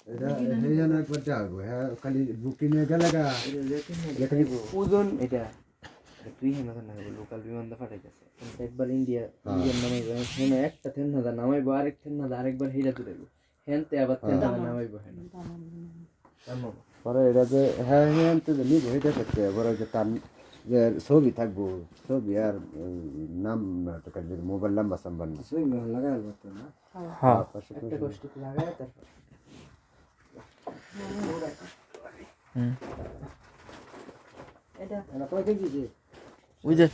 এটা এই জন্য একবার যাবো হ্যাঁ খালি বুকিং এ গেলে গা খালি ওজন এটা তুই হেন না লোকাল বিমান দা ফাটাই গেছে একবার ইন্ডিয়ান নামাইবো হেন একটা ট্রেন না নামাইবো আরেক ট্রেন না আরেকবার হেইরা তুলাইবো হেনতে আবার ট্রেন না নামাইবো হেন পরে এটা যে হ্যাঁ হ্যাঁ তো নিব এটা করতে বড় যে তার যে ছবি থাকবো ছবি আর নাম মোবাইল নাম্বার সাম্বার না ছবি লাগাই বলতো না হ্যাঁ একটা কষ্ট লাগায় তারপর এটা কয় কেজি যে ওই যে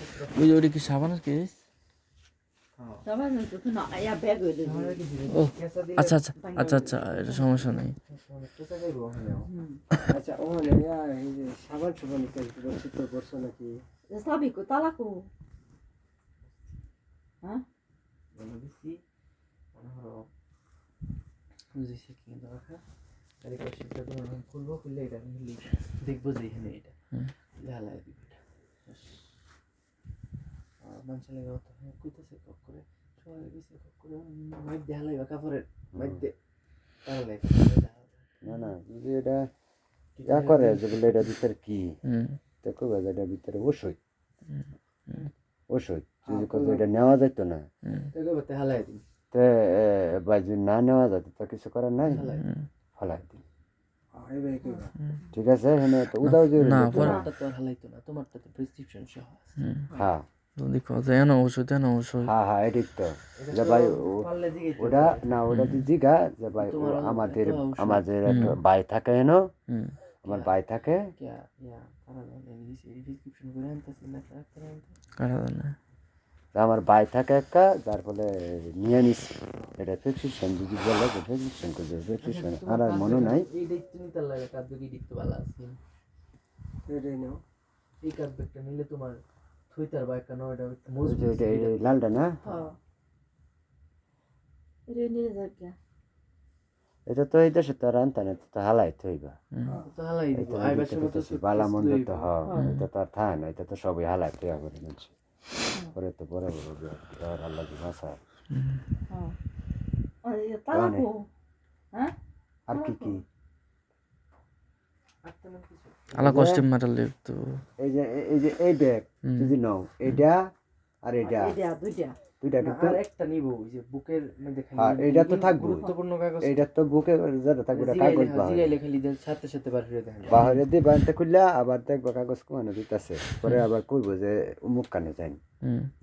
ওটা কি সাবানের কেস? সবাই তো না ইয়া ব্যাগ হয়ে যাবে ও আচ্ছা আচ্ছা আচ্ছা আচ্ছা এটা সমস্যা নাই। আচ্ছা ও এই যে সাবান সুবান চিত্র করছো নাকি sabi ko talako হ্যাঁ বলে দিছি মনে হলো বুঝেছি কি দরকার তাহলে কষ্টটা তো খুলবো খুললে এটা নিলি দেখবো যে এখানে এটা ঢালাই দিব এটা মানুষ লাগাও তো কইতেছে কক করে সবাই গেছে কক করে মাইক ঢালাই বা কাপড়ের মাইক দে তাহলে না না যদি এটা যা করে যে বলে এটা ভিতরে কি তো কবে এটা ভিতরে ওষুধ ওষুধ যদি কবে এটা নেওয়া যেত না তো কবে হালাই দিন তে বা যদি না নেওয়া যেত তো কিছু করার নাই ফলাই দিন ঠিক আছে হ্যাঁ তো উদাও যে না তোমারটা তো আর হালাইতো না তোমারটা তো প্রেসক্রিপশন সহ আছে হ্যাঁ দেখো দেন ওষুধ দেন ওষুধ হ্যাঁ হ্যাঁ এটাই তো যে ভাই ওটা না ওটা তো জিগা যে ভাই আমাদের আমাদের একটা ভাই থাকে এনো আমার ভাই থাকে ইয়া তারা প্রেসক্রিপশন করে আনতেছে না কাটা দেন না আমার ভাই থাকে একটা যার ফলে নিয়ে নিস এটা প্রেসক্রিপশন যদি বলে যে প্রেসক্রিপশন করবে প্রেসক্রিপশন আর মনে নাই এই দেখতে নিতে লাগে কাজ যদি দেখতে ভালো আছে এটাই নাও এই কার্ডটা নিলে তোমার থুইতার বাইক কেন এটা মজবুত লালটা না হ্যাঁ এটা নিয়ে যাবে এটা তো এই দেশে তো রান্তা না তো হালাই থইবা তো হালাই দিব আইবাসের মতো বালা মন্দ তো হ্যাঁ এটা তো আর থাকে না এটা তো সবই হালাই থইয়া করে নিচ্ছে পরে তো পরে আর আল্লাহ দি ভাষা হ্যাঁ আর talako হ্যাঁ আর কি কি আলা কস্টিউম মারাল তো এই যে এই ব্যাগ যদি নাও এটা আর এটা এটা দুইটা দুইটা কিন্তু আর একটা নিব ওই যে বুকের মধ্যে খালি হ্যাঁ এটা তো থাকবে গুরুত্বপূর্ণ কাগজ এটা তো বুকে যেটা থাকবে এটা কাগজ জিগাইলে খালি সাথে সাথে বার হয়ে দেখেন বাহিরে দিয়ে বানতে খুললা আবার দেখবো কাগজ কোয়ানো দিতেছে পরে আবার কইবো যে অমুক কানে যাইন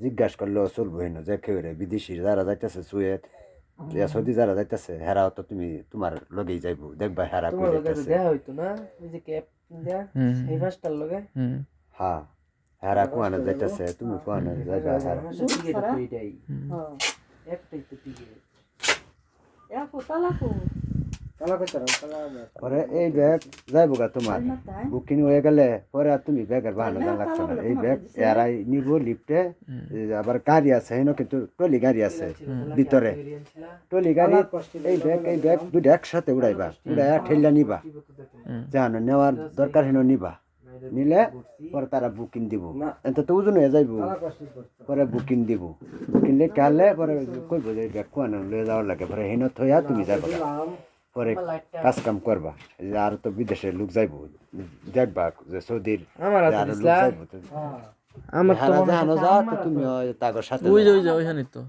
জিজ্ঞাসা করলেও চলবো হেন যে কেউ রে বিদেশি যারা যাইতেছে সুয়েত সৌদি যারা যাইতেছে হেরাও তো তুমি তোমার লগেই যাইবো দেখবা হেরা কই তোমার লগে যাইতেছে দেখা হইতো না ওই যে ক্যাপ দেয়া এই মাসটার লগে হ্যাঁ হেরা কোয়ানো যাইতেছে তুমি কোয়ানো যাইবা হেরা টিকিট কইটাই হ্যাঁ একটাই তো টিকিট এখন talako পরে এই ব্যাগ যাইবো গা তোমার বুকিং হয়ে গেলে পরে আর তুমি ব্যাগের বাহানো জানা লাগছে না এই ব্যাগ এরাই নিব লিফটে আবার গাড়ি আছে হেন কিন্তু টলি গাড়ি আছে ভিতরে টলি গাড়ি এই ব্যাগ দুটো একসাথে উড়াইবা উড়াইয়া ঠেললা নিবা জানো নেওয়ার দরকার হেন নিবা নিলে পরে তারা বুকিং দিব এত তো ওজন হয়ে যাইব পরে বুকিং দিব বুকিং লেখা হলে পরে কইব যে ব্যাগ কোয়ানো লয়ে যাওয়ার লাগে পরে হেন থইয়া তুমি যাইবা পরে কাজ কাম করবা আর তো বিদেশের লোক যাইব দেখবা যে সৌদির আমার আছে আরো লোক ইসলাম যাইব তো আমার তো হারা জানো যা তো তুমি তাগর সাথে ওই যে ওইখানে তো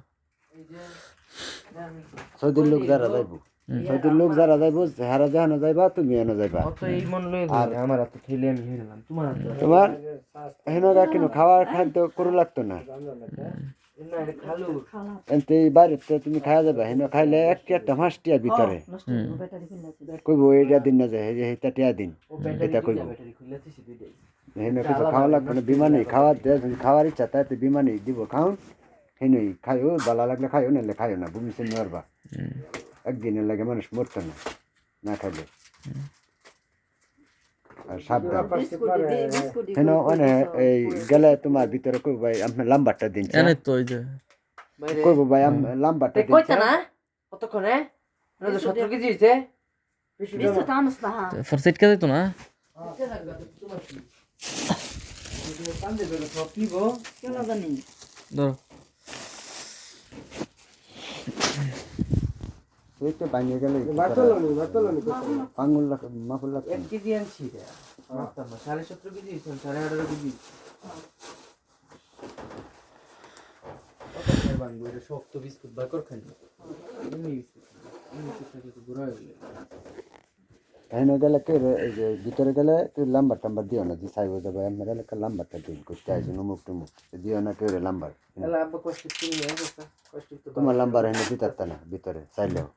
সৌদির লোক যারা যাইব সৌদির লোক যারা যাইব হারা জানো যাইবা তুমি এনে যাইবা অত এই মন লয়ে আর আমার তো ঠেলে আমি হয়ে গেলাম তোমার হেন রাখিনো খাওয়ার খাদ্য করু লাগতো না না এটা খালু এনতে বাড়িতে তুমি খাওয়া যাবে হেন খাইলে একটা মাসটিয়া ভিতরে নষ্ট ব্যাটারি কিনলে কইব এইটা দিন না যায় এইটা টিয়া দিন ও ব্যাটারি এটা কইব ব্যাটারি খুলে দিছি দুইটাই হেন কিছু খাওয়া লাগবে না বিমানে খাওয়া খাওয়ার ইচ্ছা তাই তো বিমানে দিব খাও হেনই খাইও ভালো লাগলে খাইও নাহলে খাইও না ভূমি সে মরবা একদিনের লাগে মানুষ মরতো না না খাইলে আর সাবধান হেন অনে এই গেলে তোমার ভিতরে কইব ভাই আপনার লাম্বারটা দিন এনে তো ওই যে কইব ভাই লাম্বারটা দিন কইতা না কতক্ষণে না 17 কেজি হইছে বিস্কুট আনস না ফরসেট কে দিত না কেন জানি ধরো তুই তো বানিয়ে গেলে পাঙ্গুল মাফুল লাগছে 1 কেজি আনছি রে মাপতাম না 17.5 কেজি 18.5 কেজি কত বানবো এটা শক্ত বিস্কুট বা কর খানি এমনি বিস্কুট তো গুড়া হয়ে গেল এনে গেলে কে এই যে ভিতরে গেলে তুই লাম্বার টাম্বার দিও না যে সাইব যাবে এমনি গেলে লাম্বারটা দিন করতে আসবে নমুক টুমুক দিও না কেউ লাম্বার তাহলে আব্বা কষ্ট কিনে আসা কষ্ট তো তোমার লাম্বার এনে দিতে না ভিতরে চাইলেও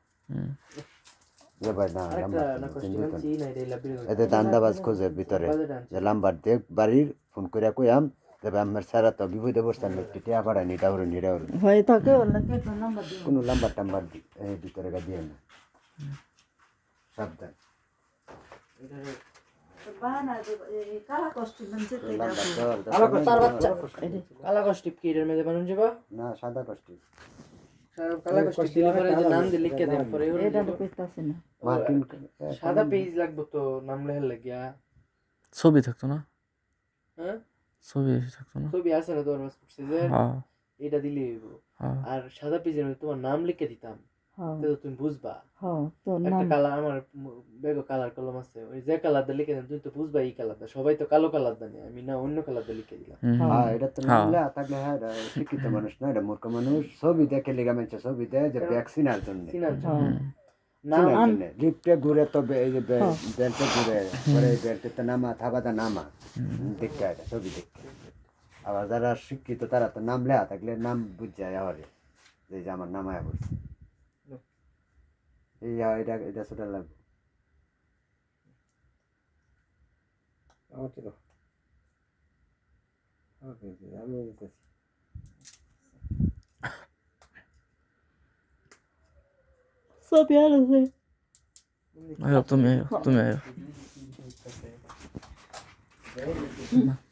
যে ভাই না আরেকটা লাম্বার না কষ্ট আনছি না এটা লাবিরে এতে দান্দাবাজ খোঁজে ভিতরে যে লাম্বার দেখ বাড়ির ফোন করে কইয়াম তবে আমার সারা তো বিপদে বসতাম একটু টিয়া পাড়ায় নিটাউরে নিটাউরে হয়ে থাকে ওলা কে নাম্বার দিও কোনো লাম্বার টাম্বার ভিতরে গা দিয়ে না সাবধান বানা কালা কষ্ট বনছে তো এটা তার বাচ্চা কালা কষ্ট কি এর মধ্যে বানান যাবা না সাদা কষ্ট কালা কষ্ট দিলে পরে যে নাম দিয়ে লিখে দেন পরে এটা তো কইতাছে না মার্কিন সাদা পেজ লাগবে তো নাম লেখার লাগিয়া ছবি থাকতো না হ্যাঁ ছবি থাকতো না ছবি আছে না তোমার পাসপোর্ট সাইজের হ্যাঁ এটা দিলে হইব হ্যাঁ আর সাদা পেজের মধ্যে তোমার নাম লিখে দিতাম হ্যাঁ তো তুমি বুঝবা হ্যাঁ তো একটা নাম কালার আমার ব্যাগও কালার কলম আছে ওই যে কালারটা লিখে দেন তুই তো বুঝবা এই কালারটা সবাই তো কালো কালার জানে আমি না অন্য কালারটা লিখে দিলাম হ্যাঁ এটা তো নামলে থাকলে হ্যাঁ শিক্ষিত মানুষ না এটা মূর্খ মানুষ ছবি দেখে লেগা মেছে ছবি দেয় যে ভ্যাকসিনার জন্য চিনার জন্য হ্যাঁ লিফটে ঘুরে তো এই যে বেল্টে ঘুরে পরে বেল্টে তো নামা থাবাদা নামা দেখতে এটা ছবি দেখতে আবার যারা শিক্ষিত তারা তো নাম লেখা থাকলে নাম বুঝ যায় আবার যে আমার নামায় পড়ছে এই এটা এটা সেটা লাগবে আমি সব ইয়ার আছে আয়ো তুমি আয়ো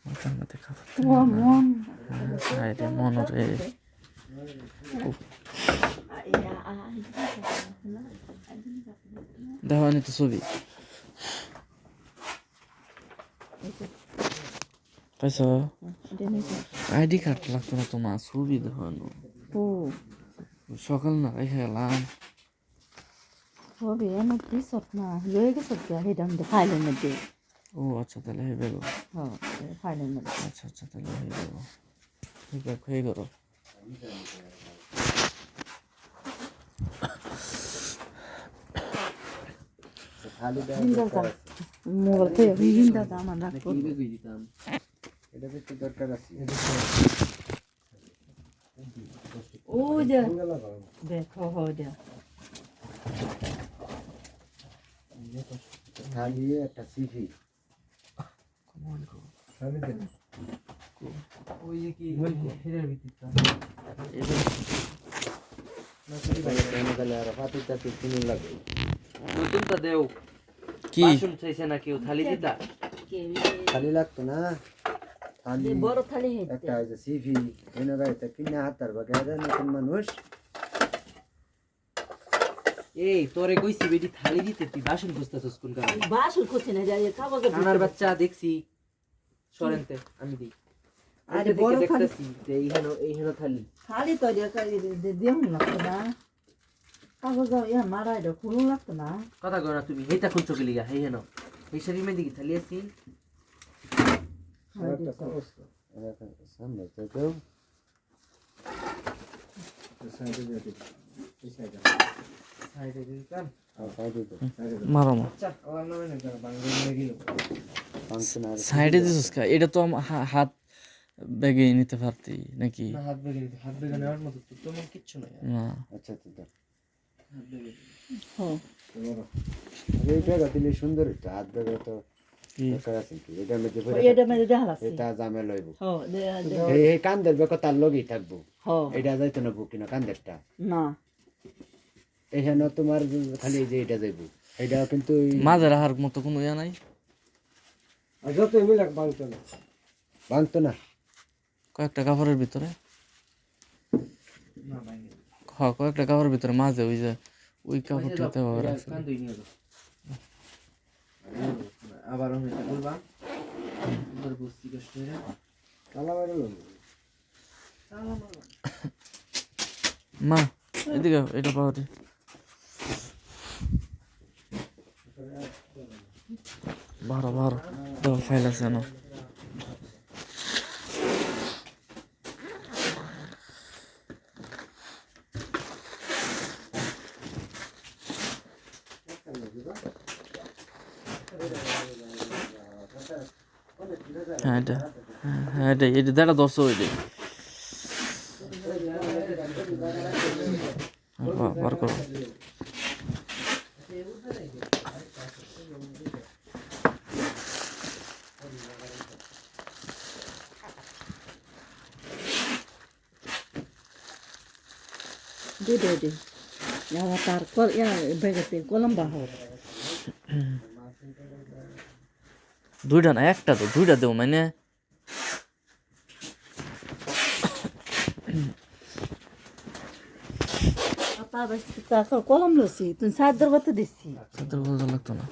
মাথার মধ্যে খাবার মন রে মন রে দেখো নি তো ছবি পাইছো আইডি কার্ড লাগতো না তোমার ছবি দেখানো ও সকাল না রেখে গেলাম হবে এমন কি সব না লয়ে গেছে কি হেডাম দে ফাইলের মধ্যে ও আচ্ছা তাহলে হয়ে যাবো হ্যাঁ ফাইলের মধ্যে আচ্ছা আচ্ছা তাহলে হয়ে যাবো ঠিক আছে হয়ে করো খালি মোবাইল থেকে বিভিন্ন দাম আমরা কিভাবে কই দিতাম এটা তো দরকার আছে ও যে দেখো হো যা খালি একটা সিভি ওই যে কি হেরার ভিতরটা আর পাতি টাতি কিনে লাগবে নতুনটা দেও কি বাসন চাইছে না কেউ থালি দিতা খালি লাগতো না খালি বড় থালি হেতে একটা ওই যে সিভি এনে গাইতে কিনে হাতার বাগে নতুন মানুষ এই তোরে কইছি বেটি থালি দিতে তুই বাসন খুঁজতাছস কোন কারণে বাসুর করছে না যাই কাগজে কানার বাচ্চা দেখছি সরেনতে আমি দিই আরে আরে বড় বড় থালি দেখতাছি যে এইখানে থালি খালি তো দিও লাগতো না কাগজ ইয়া মারাই দাও খুলুন লাগতো না কথা কও না তুমি হেটা খুঁজছো কি লিগা হেনো এই শরীর মে দিকে থালি আছি সামনে তো কেউ সাইডে দিই কান মারো মা আচ্ছা আমার নামে না বাংলা নিয়ে গেল ফাংশনাল সাইডে দিছিস কা এটা তো হাত ব্যাগে নিতে পারতি নাকি না হাত বেগে নেওয়ার মতো তো তোমার কিচ্ছু নাই না আচ্ছা ঠিক আছে হাত বেগে হ্যাঁ এই ব্যাগ দিলে সুন্দর হইতো হাত ব্যাগ তো কি দরকার আছে কি এটা মধ্যে এটা মেরে দেখালাছি এটা জামে লইব হ্যাঁ এই কান্দের ব্যাগ তার লগেই থাকবো হ্যাঁ এটা যাইতো না বুকিনো কান্দেরটা না এখানে তোমার খালি এই যে এটা যাইব এটা কিন্তু মাঝে রাখার মতো কোনো ইয়া নাই ভাঙতো না কয়েকটা কাপড়ের ভিতরে না ভাই কয়েকটা কাপড়ের ভিতরে মাঝে ওই যে ওই কাপড়টাতে ভাবে রাখছে কান দুই নিয়ে আবার হইতা বলবা এবার বুঝছি কষ্ট রে মা এদিকে এটা পাওয়া বারো বারো তো ফাইল আছে না হ্যাঁ এটা হ্যাঁ এটা দেড়টা 10 ওইটাই বার করো দে ya tar kol ya begete kolam bahor দুইটা না একটা তো দুইটা দেও মানে ata bas ta kolam losi tun sadar bata desi সাথে বলতে লাগতো না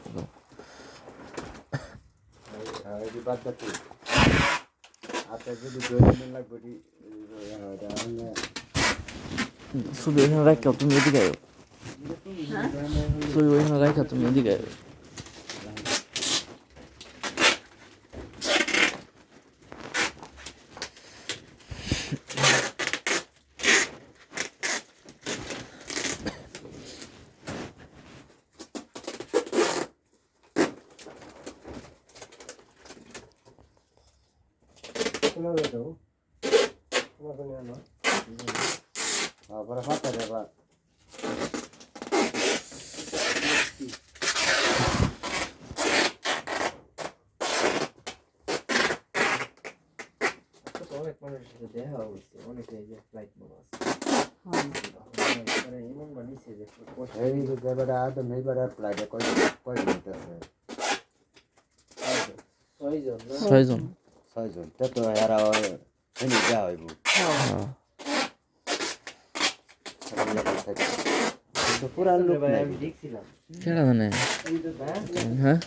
এই বাদ বাকি আপনার যদি 2 দিন লাগবে শুধু এখানে রাখো তুমি এদিকে আয়ো শুধু এখানে রাখো তুমি এদিকে আয়ো para falta de va অনেক মানুষের সাথে দেখা হয়েছে অনেকে এই যে ফ্লাইট মনে আছে এমন বানিয়েছে যে এই যে বড় আদম এই বড় প্লাটে কই দিতেছে 6 জন না 6 জন 6 জন তে তো এরা এনে যা হইব হ্যাঁ তো পুরা লোক ভাই নাই আমি দেখছিলাম কেডা জানে এই তো হ্যাঁ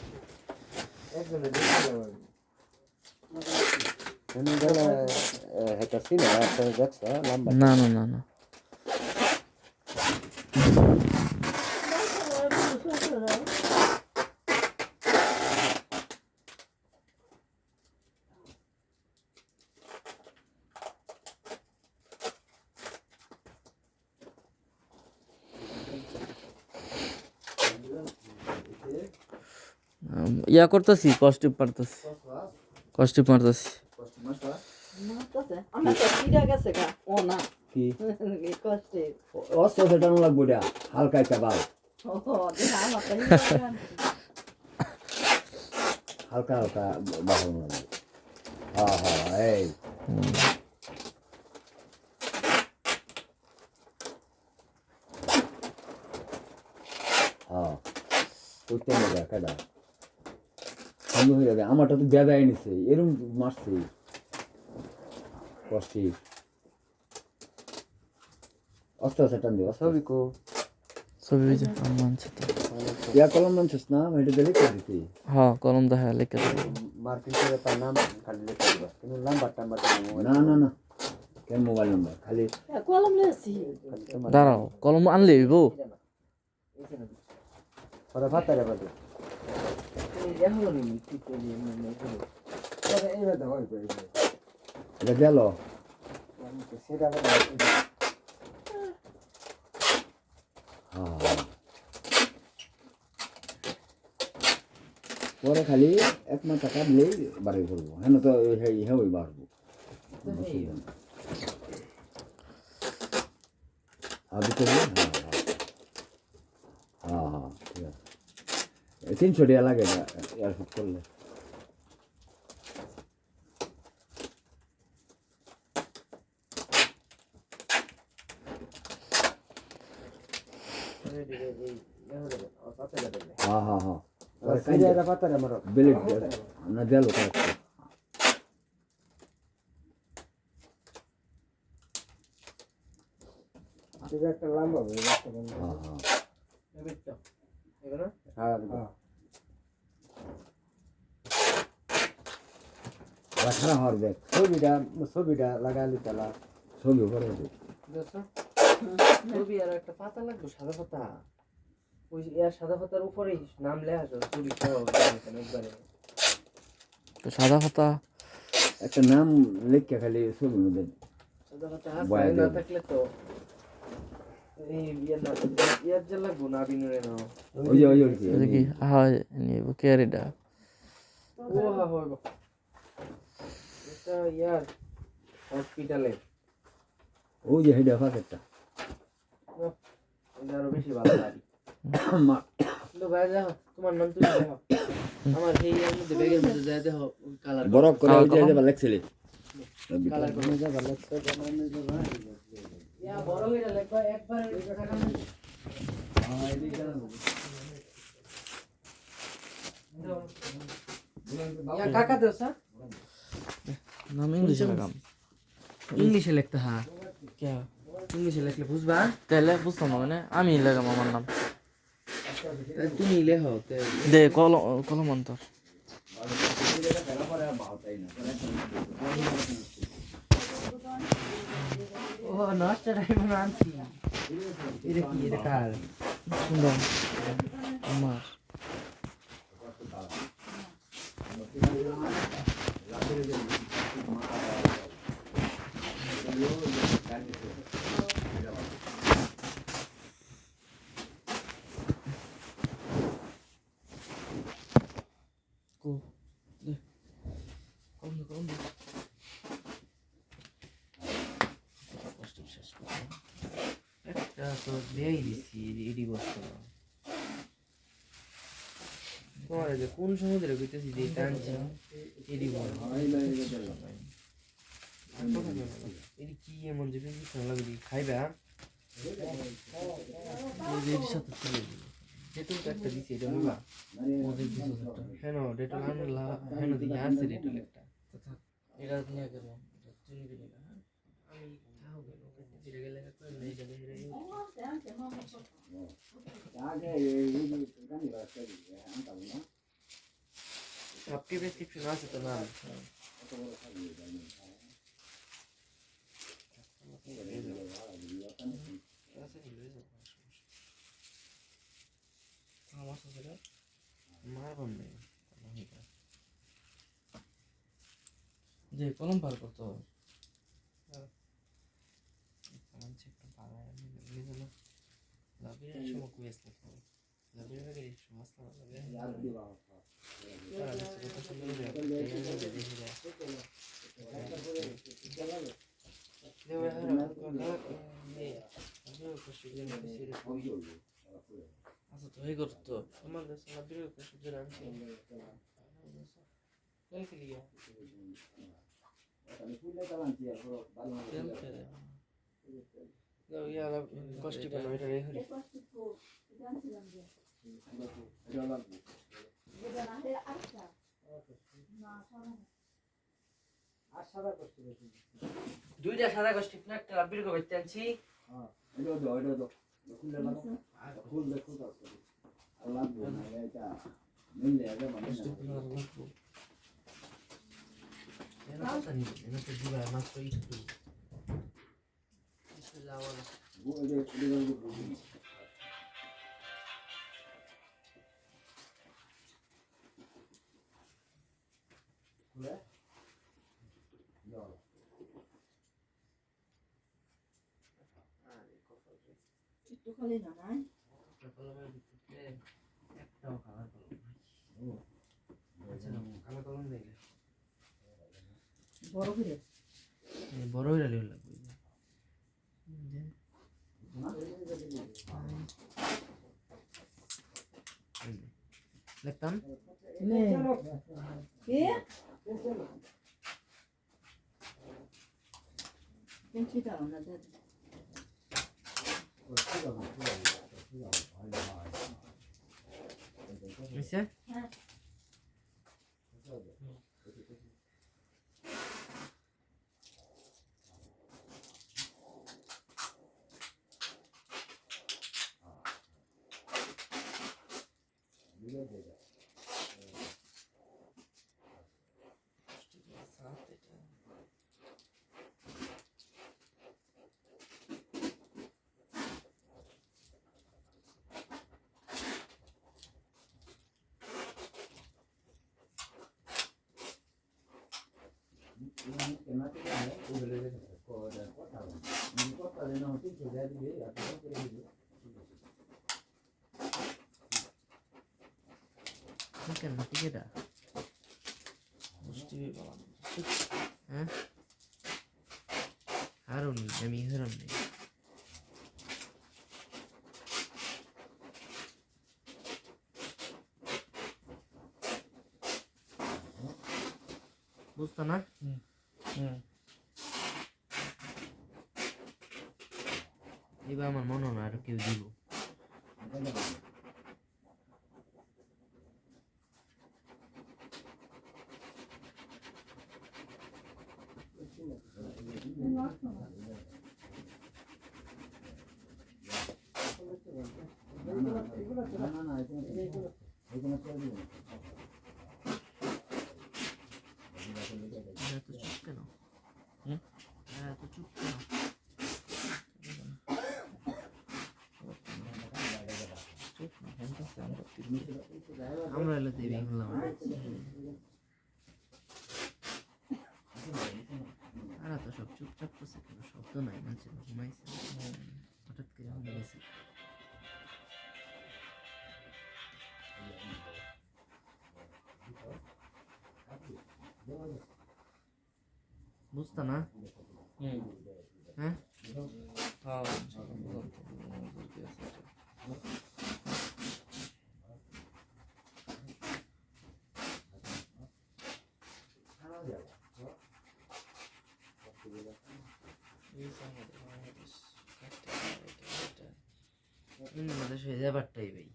একজনে দেখছিলাম আমি এনে গেলে এটা সিনে আছে দেখছ লম্বা না না না না ইয়া করতেছি কষ্ট পারতেছি কষ্ট পারতেছি ana ta tira gase ga ona কি e koste অস্ত্র সেটানো লাগবে এটা হালকা একটা বাল de ama ta হালকা হালকা বাহন লাগবে হ্যাঁ হ্যাঁ এই হ্যাঁ করতে হবে কাদা বন্ধ হয়ে যাবে আমারটা তো বেদায় নিছে এরকম মারছে কষ্টি অস্ত্র সেটান দিও সবই কো ছবি যে মানছে তো ইয়া কলম নামছিস না এটা দিলে কে দিতি হ্যাঁ কলম দেখা লেখা দেবো মার্কিং করে তার নাম খালি লিখে দিবা কিন্তু নাম্বার না না না কেন মোবাইল নাম্বার খালি kolam lesi দাঁড়াও কলম আনলে হইব পরে ফাতারে বাজে এই দেখো নি কি করি এমনি পরে এইবার দাও এটা গেল সেটা পরে খালি এক মাথা কাটলেই বাড়ি করবো হ্যাঁ তো হ্যাঁ ওই বাড়বো ভিতরে হ্যাঁ ঠিক আছে 300 টাকা লাগে এয়ারফুট করলে হ্যাঁ বেলেট না দেলো একটা লম্বা হবে রাখা হওয়ার দেখ ছবিটা লাগালি তালা ছবি করে দেখ ছবি আর একটা পাতা লাগবে সাদা পাতা ওই সাদা পাতার উপরেই নাম লেখা আছে চুরি সহ একবারে তো সাদা পাতা একটা নাম লিখে খালি ছবি মধ্যে সাদা পাতা হাসায় না থাকলে তো এই ইয়ার যে লাগবো না বিনুরে না ওই যে এটা কি হয় নি কেরিডা ও হা হয় এটা ইয়ার হসপিটালে ওই যে হেডা ফাঁকেরটা এটা আরো বেশি ভালো লাগে তো ভাই দেখো তোমার নাম তুমি দেখো আমার এই এর মধ্যে ব্যাগের মধ্যে যায় দেখো কালার বরফ করে ওই যে ভালো লাগছিল কালার করে যা ভালো লাগছে ইয়া বড় হইরা লাগবে একবার টাকা না ইয়া কাকা দেও স্যার নাম ইংলিশে লাগাম ইংলিশে লিখতে হ্যাঁ কে ইংলিশে লিখলে বুঝবা তাহলে বুঝতাম না মানে আমি লাগাম আমার নাম তুমি লেখো দে কলম অন্তর ও নষ্ট টাইম আনছি এটা কি এটা কার সুন্দর আমার একটা তো দেই দিছি এডি বস্তু পরে যে কোন সমুদ্রে কইতেছি যে টানছি এডি বল এডি কি এমন যে বেশি ভালো লাগে খাইবা এডির সাথে চলে ডেটল একটা দিছি এটা হইবা ওদের দিছো একটা হ্যাঁ ডেটল আনলা হ্যাঁ দিকে আছে ডেটল একটা এটা নিয়ে গেলাম চিনি দিলি না আমি তাও গেল ধীরে গেলে করে নেই গেলে হেরে সবটি প্রেসক্রিপশন আছে তো নাম আমার সাথে মারবাম নেই যে কলম পার করতে হবে একটু ভালো লাভের সময় কুয়েস লিখবো লাভের আগে সময় আচ্ছা তো এই করতো আমার দেশে লাভের সূর্যের আনছি কষ্টি পানো এটা রেখে দুইটা সাদা কষ্টি একটা লাভের করতে আনছি মাত্র একটু একটু খালি না নাই একটাও কালার কালো কলম দেখলে বড় করে বড় হয়ে গেলে লাগবে লিখতাম নে কে পেন্সিলটা না দে মিশে হ্যাঁ কেন টিকেটা টিভি বাবা হ্যাঁ হারুন আমি হারুন নেই বুঝতো না এবার আমার মনে হয় না আর কেউ দিব এত চুপ কেন এত চুপ কেন আমরা এলে দেবী হলাম আর তো সব চুপচাপ করছে কেন শব্দ নাই মাঝে ঘুমাইছে হঠাৎ করে ঘুমাইছে বুঝতো না হ্যাঁ বাংলাদেশ হয়ে যাবারটাই ভাই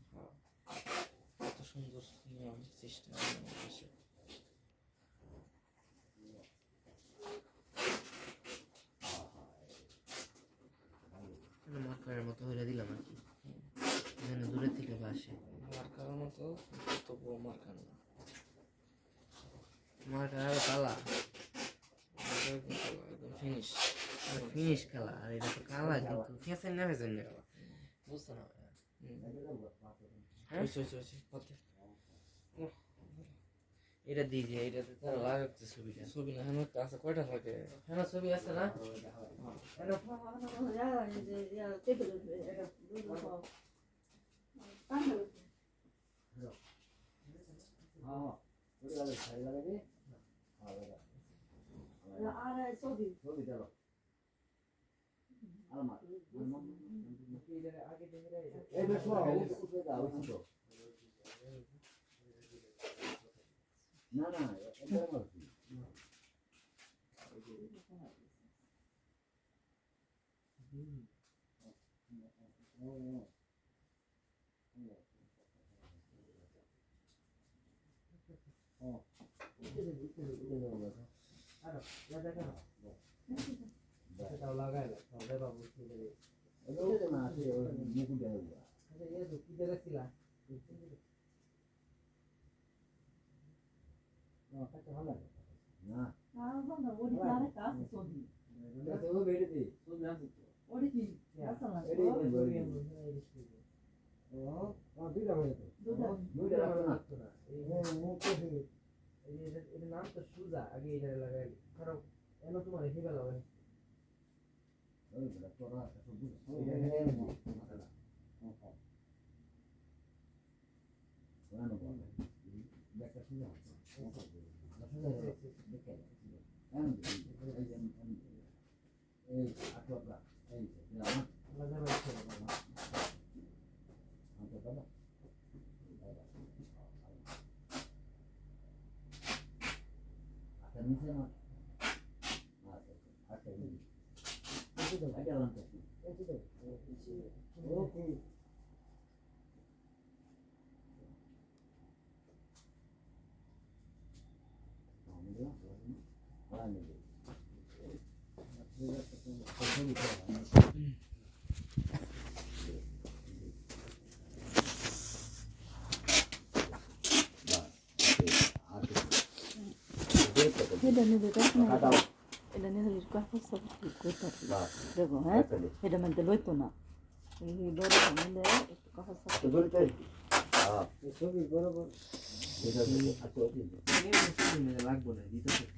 এত সুন্দর নিয়ম সিস্টেম বাংলাদেশে মার্কারের মতো হয়ে দিলাম আর কি যেন দূরে থেকে বাসে মার্কার মতো তবুও মার্কা না মার্কার আরো কালা একদম ফিনিশ ফিনিশ কালা আর এটা তো কালা কিন্তু ফেসেন না ফেসেন না বুঝতে না হয়েছে হতে এটা দিয়ে যে এটাতে তারা লাগাচ্ছে ছবিটা ছবি না হেন আছে কয়টা থাকে হ্যাঁ ছবি আছে না না না নাম তো সুজা আগে এটা লাগাই কারণ এন তোমার হিবা লাগাই এটা নিয়ে এটা নিয়ে কাপড় সব ঠিক করতে দেখো হ্যাঁ এটা মধ্যে লইতো না বড় হলে একটু কাপড় সব লাগবো না দিতে